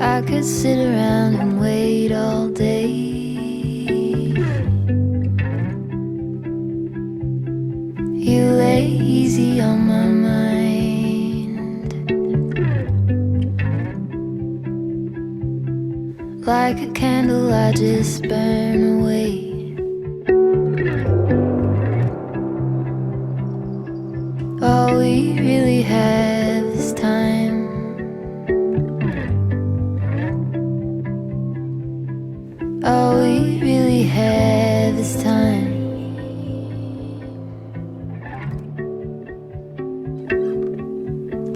I could sit around and wait all day. You lay easy on my mind, like a candle I just burn away. All we really have is time. All we really have is time.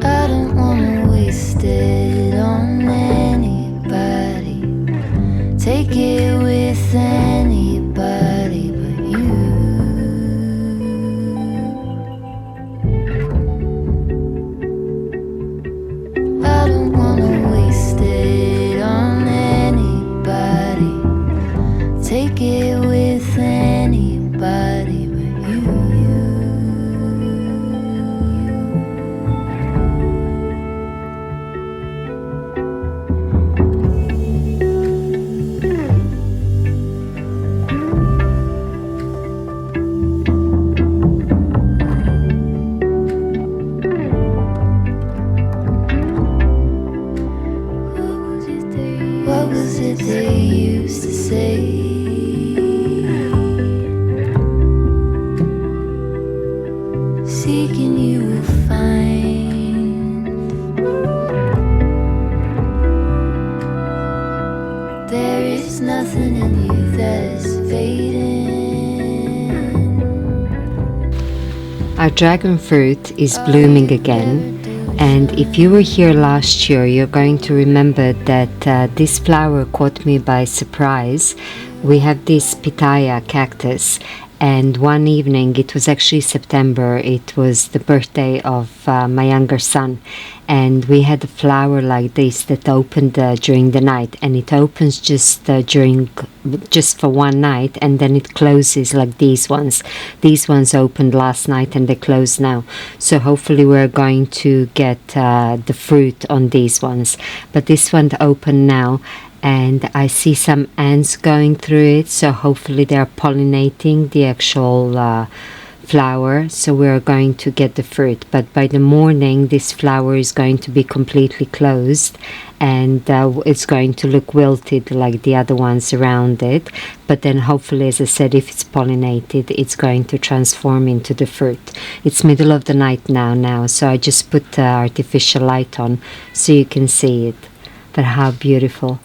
I don't wanna waste it on anybody. Take it with anybody but you. I don't wanna waste it on anybody. Take it with anybody but you. What was it they used to say? Seeking you will find. There is nothing in you that is fading. Our dragon fruit is blooming again. And if you were here last year, you're going to remember that this flower caught me by surprise. We have this pitaya cactus, and one evening, it was actually September, it was the birthday of my younger son, and we had a flower like this that opened during the night, and it opens just for one night, and then it closes like these ones. These ones opened last night and they close now, so hopefully we're going to get the fruit on these ones. But this one opened now, and I see some ants going through it, so hopefully they're pollinating the actual flower, so we're going to get the fruit. But by the morning this flower is going to be completely closed, and it's going to look wilted like the other ones around it. But then hopefully, as I said, if it's pollinated, it's going to transform into the fruit. It's middle of the night now, so I just put artificial light on so you can see it. But how beautiful.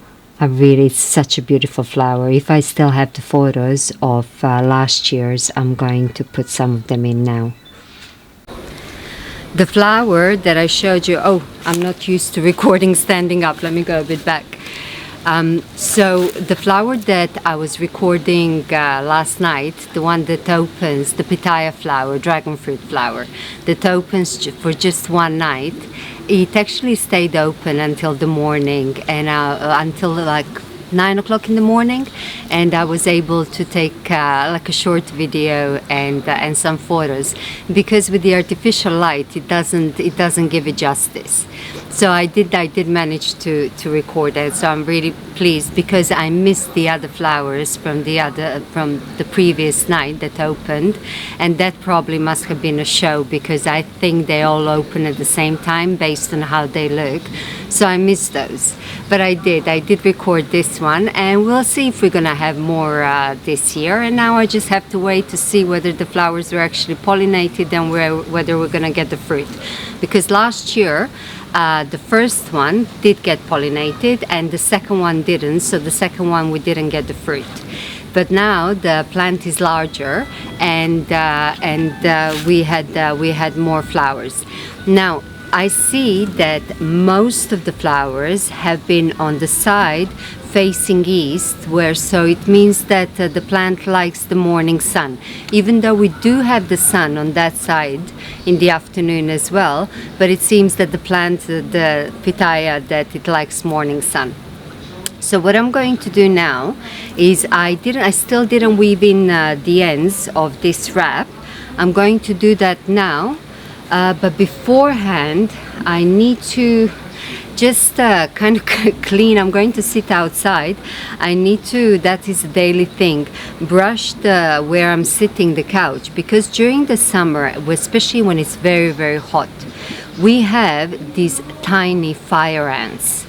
It's such a beautiful flower. If I still have the photos of last year's, I'm going to put some of them in now. The flower that I showed you, oh, I'm not used to recording standing up. Let me go a bit back. So the flower that I was recording last night, the one that opens, the pitaya flower, dragon fruit flower, that opens for just one night, it actually stayed open until the morning, and until like 9 o'clock in the morning, and I was able to take like a short video and some photos, because with the artificial light it doesn't give it justice. So I did manage to record it, so I'm really pleased, because I missed the other flowers from the previous night that opened, and that probably must have been a show, because I think they all open at the same time based on how they look. So I missed those, but I did record this one, and we'll see if we're gonna have more this year. And now I just have to wait to see whether the flowers were actually pollinated and whether we're gonna get the fruit, because last year the first one did get pollinated and the second one didn't, so the second one we didn't get the fruit. But now the plant is larger, and we had more flowers. Now I see that most of the flowers have been on the side facing east, so it means that the plant likes the morning sun, even though we do have the sun on that side in the afternoon as well. But it seems that the plant, the pitaya, that it likes morning sun. So what I'm going to do now is I still didn't weave in the ends of this wrap. I'm going to do that now, but beforehand I need to just kind of clean. I'm going to sit outside. I need to, that is a daily thing, brush the where I'm sitting, the couch, because during the summer, especially when it's very, very hot, we have these tiny fire ants,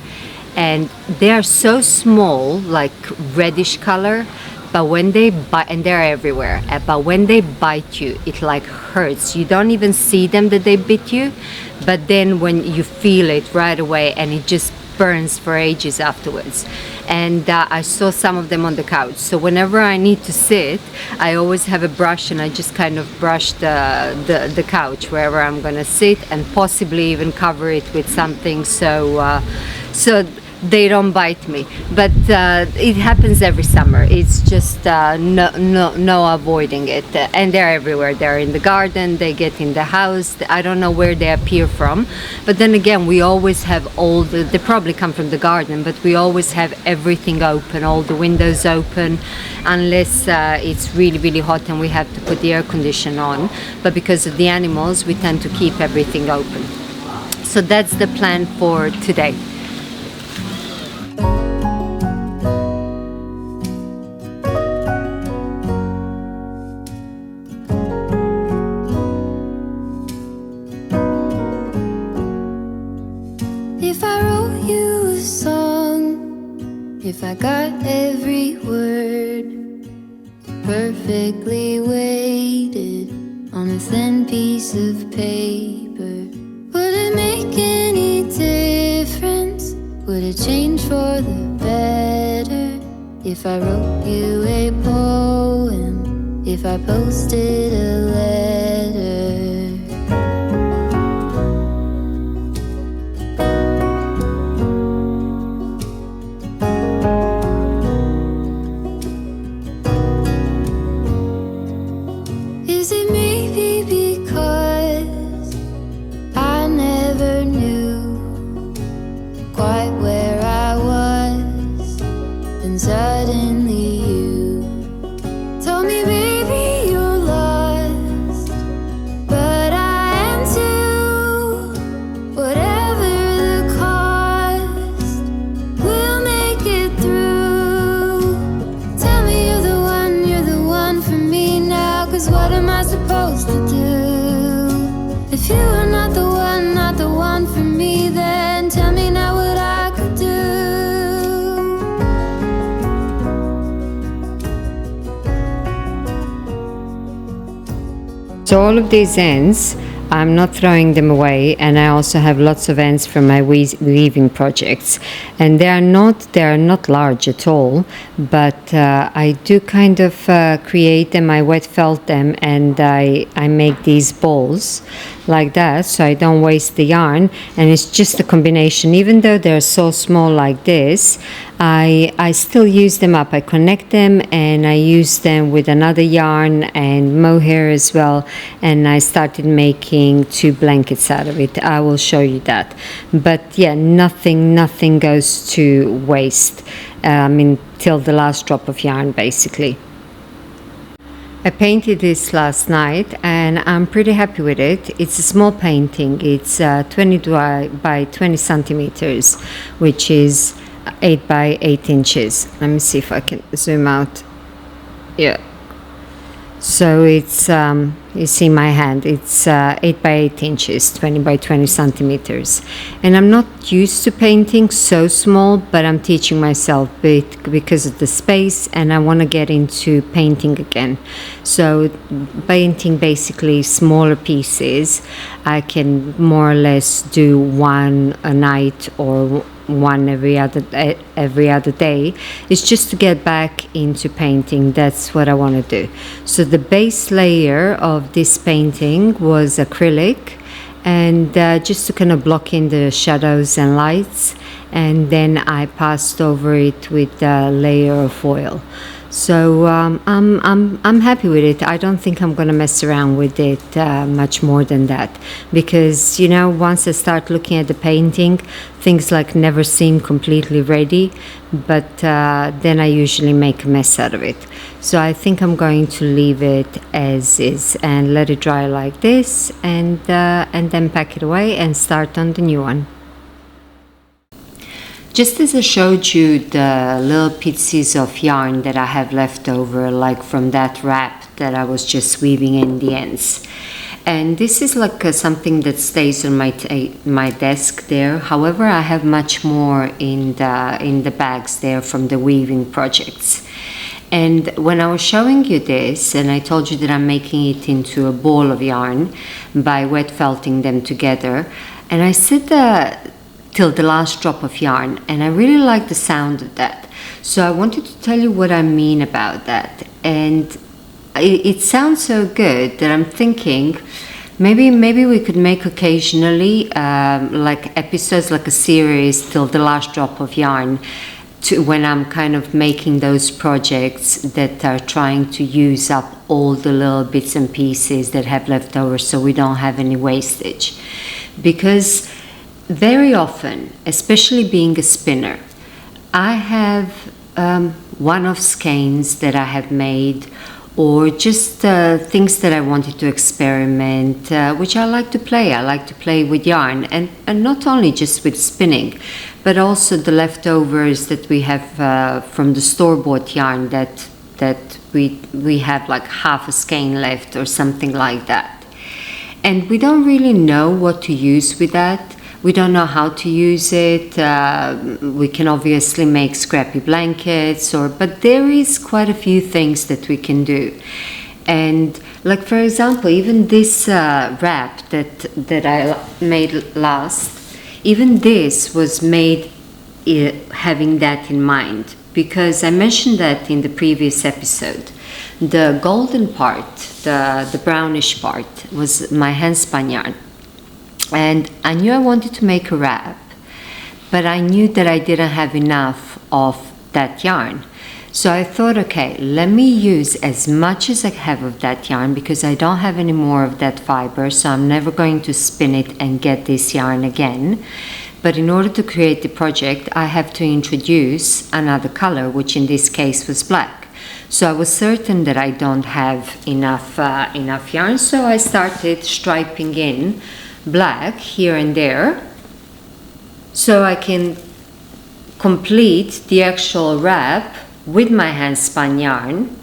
and they are so small, like reddish color, but when they bite, and they're everywhere, but when they bite you, it like hurts. You don't even see them that they bit you, but then when you feel it right away, and it just burns for ages afterwards. And I saw some of them on the couch, so whenever I need to sit, I always have a brush, and I just kind of brush the couch wherever I'm gonna sit, and possibly even cover it with something so they don't bite me. But it happens every summer. It's just no avoiding it. And they're everywhere. They're in the garden, they get in the house. I don't know where they appear from, but then again, we always have they probably come from the garden, but we always have everything open, all the windows open, unless it's really, really hot and we have to put the air conditioner on. But because of the animals, we tend to keep everything open. So that's the plan for today. If I wrote you a song, if I got every word perfectly weighted on a thin piece of paper, would it make any difference? Would it change for the better? If I wrote you a poem, if I posted a letter? Is it maybe because I never knew quite where I was, and suddenly you told me, baby, you're lost, but I am too. Whatever the cost, we'll make it through. Tell me you're the one for me now, 'cause what am I supposed to do? If you are not the one for me, then tell me now what I could do. So all of these ends, I'm not throwing them away, and I also have lots of ends from my weaving projects, and they are not large at all, but I do kind of create them. I wet felt them, and I make these balls like that, so I don't waste the yarn. And it's just a combination. Even though they're so small like this, I still use them up. I connect them, and I use them with another yarn and mohair as well, and I started making 2 blankets out of it. I will show you that. But yeah, nothing goes to waste. Till the last drop of yarn, basically. I painted this last night, and I'm pretty happy with it. It's a small painting. It's 20 by 20 centimeters, which is 8 by 8 inches. Let me see if I can zoom out. Yeah. So it's, you see my hand, it's 8 by 8 inches, 20 by 20 centimeters. And I'm not used to painting so small, but I'm teaching myself because of the space, and I want to get into painting again. So painting basically smaller pieces, I can more or less do one a night or one every other day. It's just to get back into painting. That's what I want to do. So the base layer of this painting was acrylic, and just to kind of block in the shadows and lights, and then I passed over it with a layer of foil. So I'm happy with it. I don't think I'm gonna mess around with it much more than that, because once I start looking at the painting, things like never seem completely ready, but then I usually make a mess out of it. So I think I'm going to leave it as is and let it dry like this, and then pack it away and start on the new one. Just as I showed you the little pieces of yarn that I have left over, like from that wrap that I was just weaving in the ends. And this is like something that stays on my desk there. However, I have much more in the bags there from the weaving projects. And when I was showing you this, and I told you that I'm making it into a ball of yarn by wet felting them together, and I said till the last drop of yarn, and I really like the sound of that. So I wanted to tell you what I mean about that. And it sounds so good that I'm thinking maybe we could make occasionally like episodes, like a series till the last drop of yarn, to when I'm kind of making those projects that are trying to use up all the little bits and pieces that have left over, so we don't have any wastage. Because very often, especially being a spinner, I have one-off skeins that I have made, or just things that I wanted to experiment, which I like to play. I like to play with yarn, and not only just with spinning, but also the leftovers that we have from the store-bought yarn that we have like half a skein left or something like that. And we don't really know what to use with that. We don't know how to use it. We can obviously make scrappy blankets, but there is quite a few things that we can do. And like, for example, even this wrap that I made last, even this was made having that in mind, because I mentioned that in the previous episode. The golden part, the brownish part, was my handspun yarn. And I knew I wanted to make a wrap, but I knew that I didn't have enough of that yarn. So I thought, okay, let me use as much as I have of that yarn, because I don't have any more of that fiber, so I'm never going to spin it and get this yarn again. But in order to create the project, I have to introduce another color, which in this case was black. So I was certain that I don't have enough yarn, so I started striping in black here and there, so I can complete the actual wrap with my handspun yarn,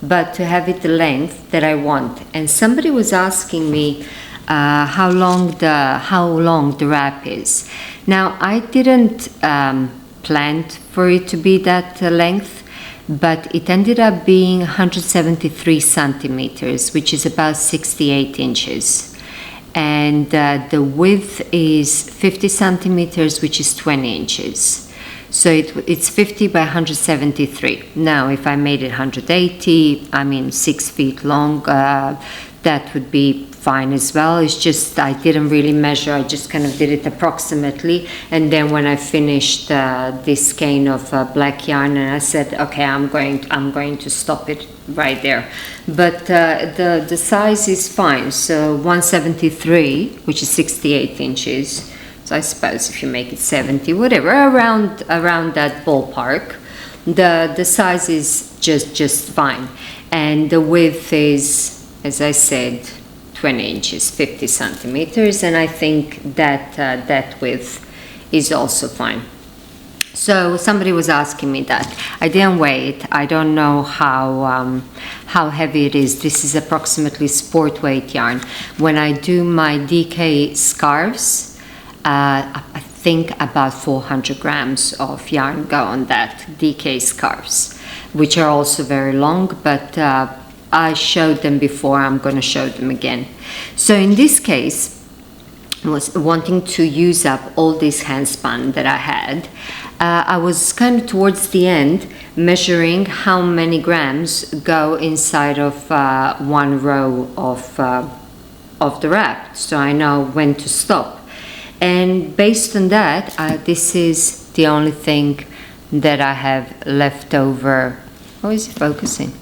but to have it the length that I want. And somebody was asking me how long the wrap is. Now, I didn't plan for it to be that length, but it ended up being 173 centimeters, which is about 68 inches. And the width is 50 centimeters, which is 20 inches. So it's 50 by 173. Now, if I made it 180, I mean 6 feet long, that would be fine as well. It's just I didn't really measure. I just kind of did it approximately. And then when I finished this skein of black yarn, and I said, okay, I'm going to stop it right there. But the size is fine. So 173, which is 68 inches. So I suppose if you make it 70, whatever, around that ballpark, the size is just fine. And the width is, as I said, 20 inches, 50 centimeters, and I think that that width is also fine. So somebody was asking me that. I didn't weigh it. I don't know how heavy it is. This is approximately sport weight yarn. When I do my DK scarves, I think about 400 grams of yarn go on that DK scarves, which are also very long, but I showed them before. I'm going to show them again. So in this case, I was wanting to use up all this handspun that I had. I was kind of towards the end measuring how many grams go inside of one row of the wrap, so I know when to stop. And based on that, this is the only thing that I have left over. Oh, is it focusing?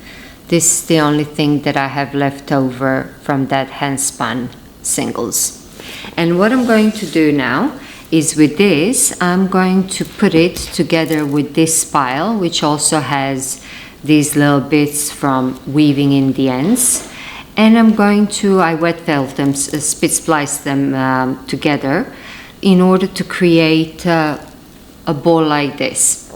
This is the only thing that I have left over from that handspun singles. And what I'm going to do now is with this, I'm going to put it together with this pile, which also has these little bits from weaving in the ends. And I'm going to, I wet felt them, spit splice them together in order to create a ball like this.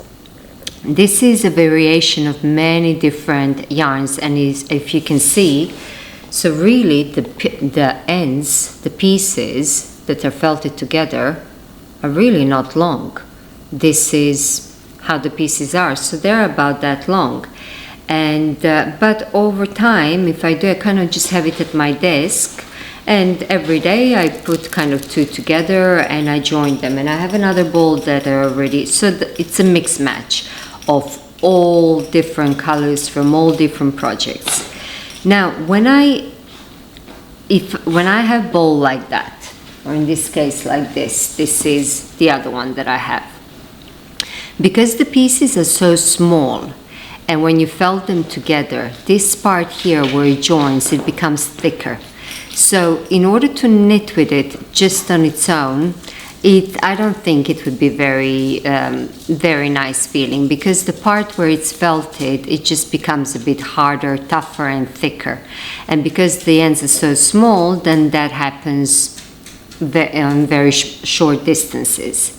This is a variation of many different yarns, and if you can see, so really the ends, the pieces that are felted together are really not long. This is how the pieces are, so they're about that long. And but over time, if I do, I kind of just have it at my desk, and every day I put kind of two together and I join them, and I have another ball that are already, so it's a mix match of all different colors from all different projects. Now when I have ball like that, or in this case like this is the other one that I have, because the pieces are so small, and when you felt them together, this part here where it joins, it becomes thicker. So in order to knit with it just on its own, I don't think it would be very nice feeling, because the part where it's felted, it just becomes a bit harder, tougher and thicker. And because the ends are so small, then that happens on very short distances.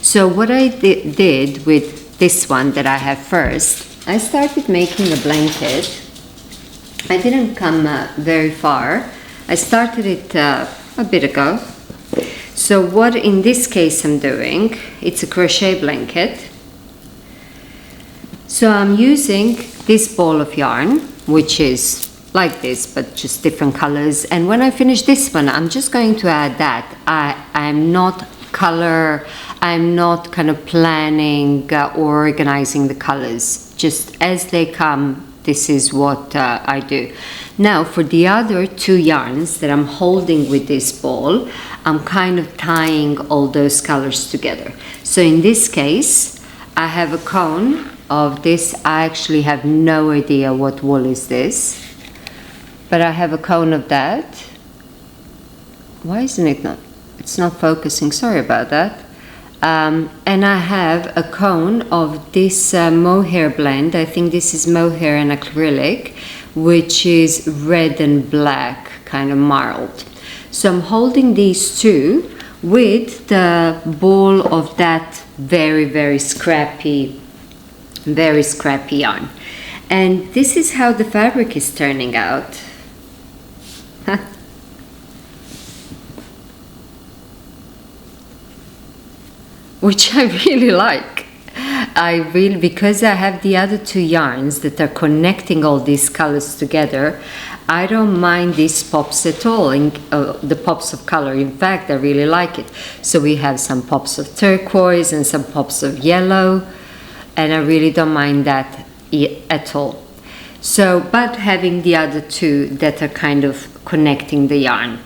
So what I did with this one that I have first, I started making a blanket. I didn't come very far. I started it a bit ago. So what in this case I'm doing, it's a crochet blanket. So I'm using this ball of yarn, which is like this, but just different colors. And when I finish this one, I'm just going to add that. I'm not kind of planning or organizing the colors. Just as they come, this is what I do. Now for the other two yarns that I'm holding with this ball, I'm kind of tying all those colors together. So in this case, I have a cone of this. I actually have no idea what wool is this, but I have a cone of that. Why isn't it not? It's not focusing, sorry about that. And I have a cone of this mohair blend. I think this is mohair and acrylic, which is red and black, kind of marled. So I'm holding these two with the ball of that very scrappy yarn. And this is how the fabric is turning out. Which I really like. Because I have the other two yarns that are connecting all these colors together, I don't mind these pops at all, the pops of color. In fact, I really like it. So we have some pops of turquoise and some pops of yellow, and I really don't mind that at all. So, but having the other two that are kind of connecting the yarn,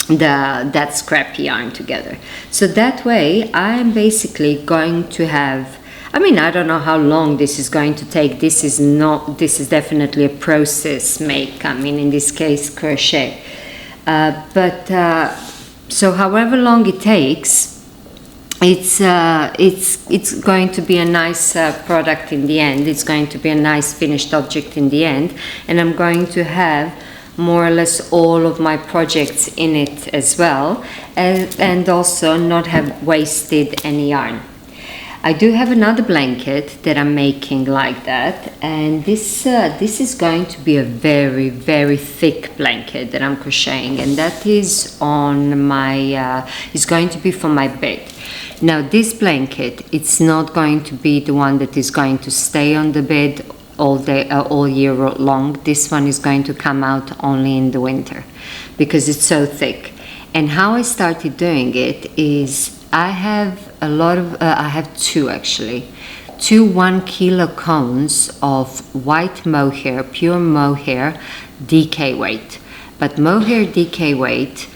that scrappy yarn together. So that way I am basically going to have, I mean, I don't know how long this is going to take. This is definitely a process make. I mean, in this case, crochet. So however long it takes, it's going to be a nice product in the end. It's going to be a nice finished object in the end, and I'm going to have more or less all of my projects in it as well, and also not have wasted any yarn. I do have another blanket that I'm making like that, and this is going to be a very thick blanket that I'm crocheting, and that is on my is going to be for my bed. Now this blanket, it's not going to be the one that is going to stay on the bed all day, all year long. This one is going to come out only in the winter because it's so thick. And how I started doing it is I have a lot of I have two 1 kilo cones of white mohair, pure mohair, DK weight. But mohair DK weight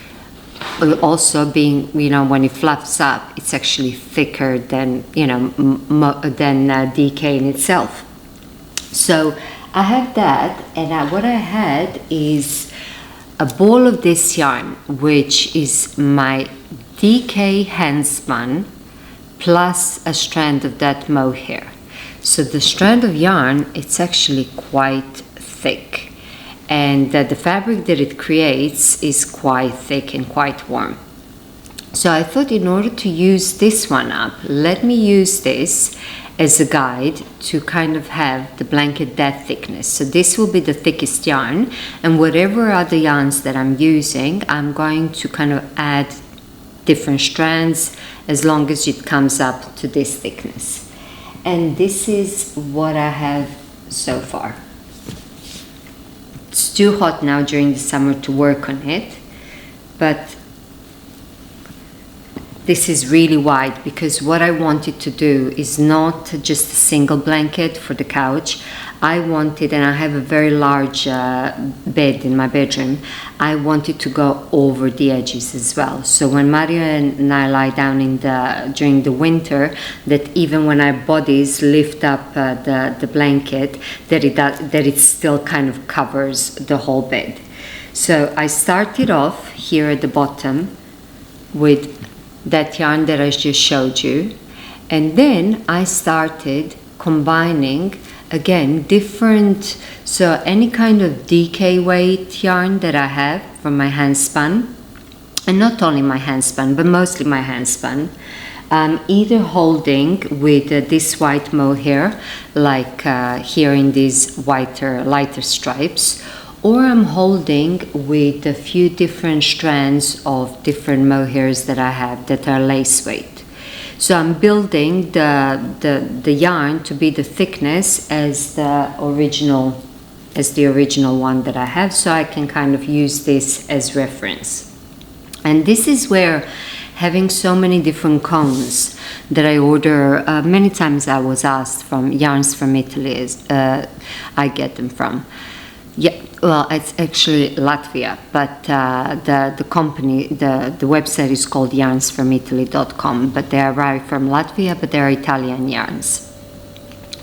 also being, you know, when it fluffs up, it's actually thicker than, you know, than DK in itself. So I have that, and what I had is a ball of this yarn, which is my DK hand spun plus a strand of that mohair. So the strand of yarn, it's actually quite thick, and the fabric that it creates is quite thick and quite warm. So I thought in order to use this one up, let me use this as a guide to kind of have the blanket that thickness. So this will be the thickest yarn, and whatever other yarns that I'm using, I'm going to kind of add different strands as long as it comes up to this thickness. And this is what I have so far. It's too hot now during the summer to work on it, but this is really wide because what I wanted to do is not just a single blanket for the couch. I wanted, and I have a very large bed in my bedroom, I wanted to go over the edges as well. So when Mario and I lie down during the winter, that even when our bodies lift up the blanket, that it still kind of covers the whole bed. So I started off here at the bottom with that yarn that I just showed you, and then I started combining again different, so any kind of DK weight yarn that I have from my hand spun, and not only my hand spun but mostly my hand spun, either holding with this white mohair like here in these lighter stripes, or I'm holding with a few different strands of different mohairs that I have that are lace weight. So I'm building the yarn to be the thickness as the original one that I have, so I can kind of use this as reference. And this is where having so many different cones that I order, many times I was asked from yarns from Italy, I get them from. Yeah, well, it's actually Latvia, but the company, the website is called yarnsfromitaly.com, but they arrive from Latvia, but they're Italian yarns.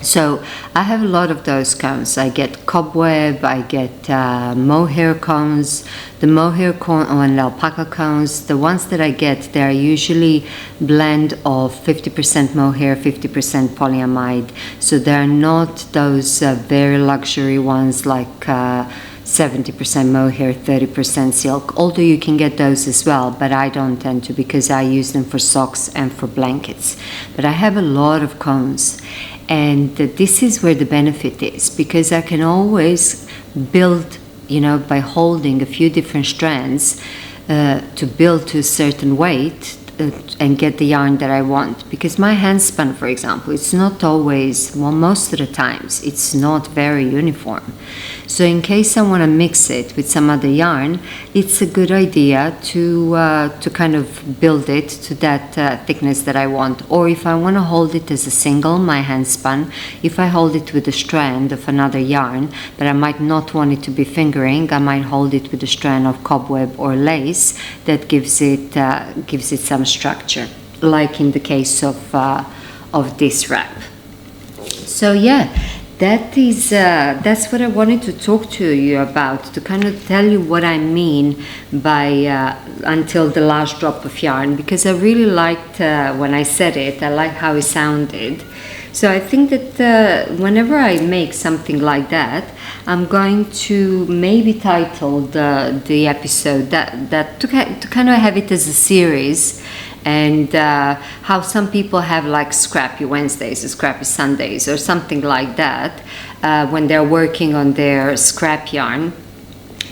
So I have a lot of those cones. I get cobweb, I get mohair cones, the mohair cone and alpaca cones. The ones that I get, they are usually blend of 50% mohair, 50% polyamide. So they are not those very luxury ones like 70% mohair, 30% silk, although you can get those as well, but I don't tend to because I use them for socks and for blankets. But I have a lot of cones. And this is where the benefit is, because I can always build, by holding a few different strands to build to a certain weight and get the yarn that I want. Because my hand spun, for example, it's not always, well, most of the times, it's not very uniform. So in case I want to mix it with some other yarn, it's a good idea to kind of build it to that thickness that I want. Or if I want to hold it as a single, my hand spun, if I hold it with a strand of another yarn, but I might not want it to be fingering, I might hold it with a strand of cobweb or lace that gives it some structure, like in the case of this wrap. So yeah, that's what I wanted to talk to you about, to kind of tell you what I mean by until the last drop of yarn, because I really liked when I said it, I like how it sounded. So I think that whenever I make something like that, I'm going to maybe title the episode that to kind of have it as a series. And how some people have like scrappy Wednesdays or scrappy Sundays or something like that when they're working on their scrap yarn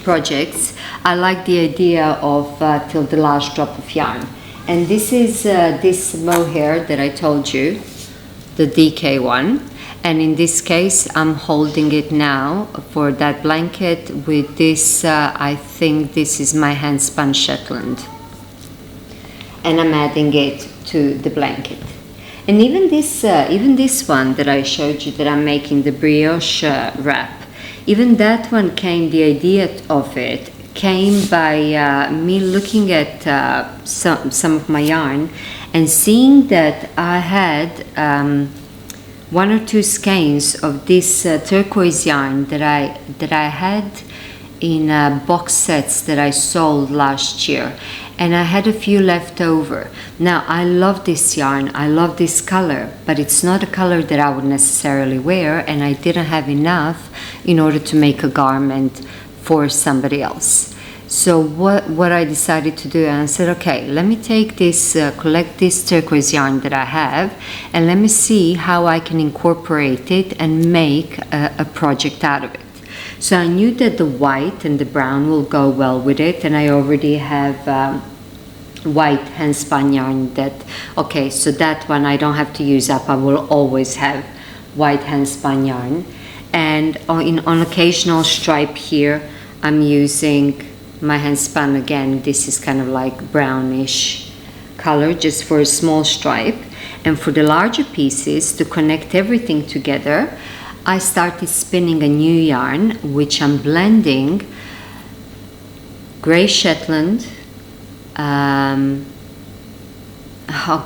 projects. I like the idea of till the last drop of yarn. And this is this mohair that I told you, the DK one. And in this case, I'm holding it now for that blanket with this, I think this is my hand spun Shetland. And I'm adding it to the blanket. And even this one that I showed you that I'm making, the brioche wrap, even that one the idea of it came by me looking at some of my yarn and seeing that I had one or two skeins of this turquoise yarn that I had in box sets that I sold last year, and I had a few left over. Now I love this yarn, I love this color, but it's not a color that I would necessarily wear, and I didn't have enough in order to make a garment for somebody else. So what I decided to do, and I said, okay, let me take this, collect this turquoise yarn that I have, and let me see how I can incorporate it and make a project out of it. So I knew that the white and the brown will go well with it, and I already have white handspun yarn that, okay, so that one I don't have to use up. I will always have white handspun yarn. And on occasional stripe here, I'm using my handspun again. This is kind of like brownish color just for a small stripe. And for the larger pieces, to connect everything together, I started spinning a new yarn, which I'm blending gray Shetland. Oh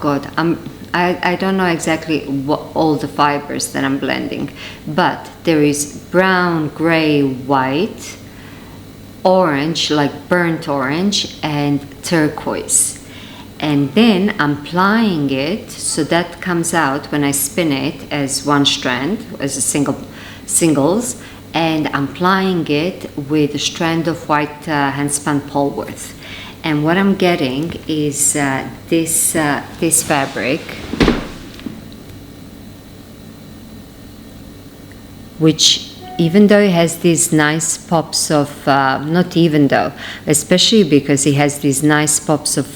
God, I don't know exactly what all the fibers that I'm blending, but there is brown, gray, white, orange, like burnt orange, and turquoise. And then I'm plying it, so that comes out when I spin it as one strand, as a singles, and I'm plying it with a strand of white handspun Polworth. And what I'm getting is this fabric, which, even though it has these nice pops of, not even though, especially because it has these nice pops of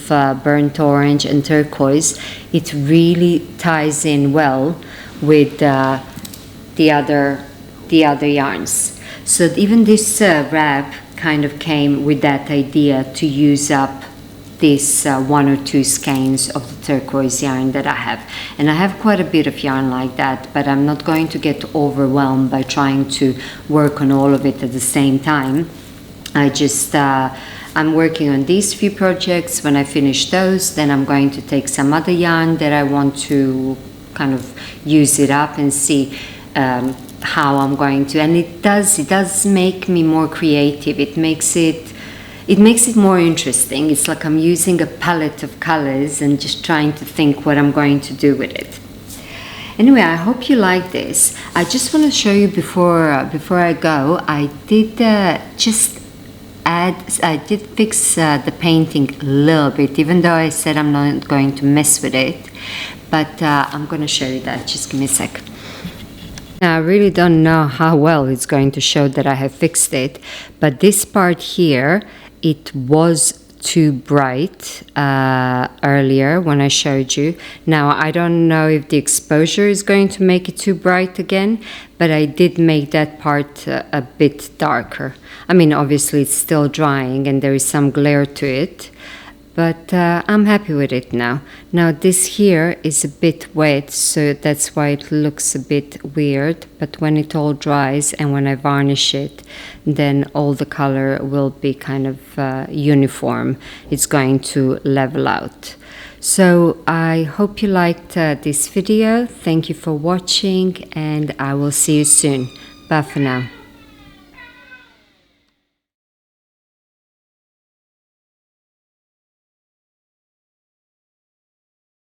burnt orange and turquoise, it really ties in well with the other yarns. So even this wrap kind of came with that idea to use up this one or two skeins of the turquoise yarn that I have. And I have quite a bit of yarn like that, but I'm not going to get overwhelmed by trying to work on all of it at the same time. I'm working on these few projects. When I finish those, then I'm going to take some other yarn that I want to kind of use it up and see how I'm going to, and it does make me more creative. It makes it more interesting. It's like I'm using a palette of colors and just trying to think what I'm going to do with it. Anyway, I hope you like this. I just want to show you before I go, I did fix the painting a little bit, even though I said I'm not going to mess with it, but I'm going to show you that. Just give me a sec. I really don't know how well it's going to show that I have fixed it, but this part here, it was too bright earlier when I showed you. Now I don't know if the exposure is going to make it too bright again, but I did make that part a bit darker. I mean, obviously it's still drying and there is some glare to it, but I'm happy with it now. Now this here is a bit wet, so that's why it looks a bit weird, but when it all dries and when I varnish it, then all the color will be kind of uniform. It's going to level out. So I hope you liked this video. Thank you for watching, and I will see you soon. Bye for now.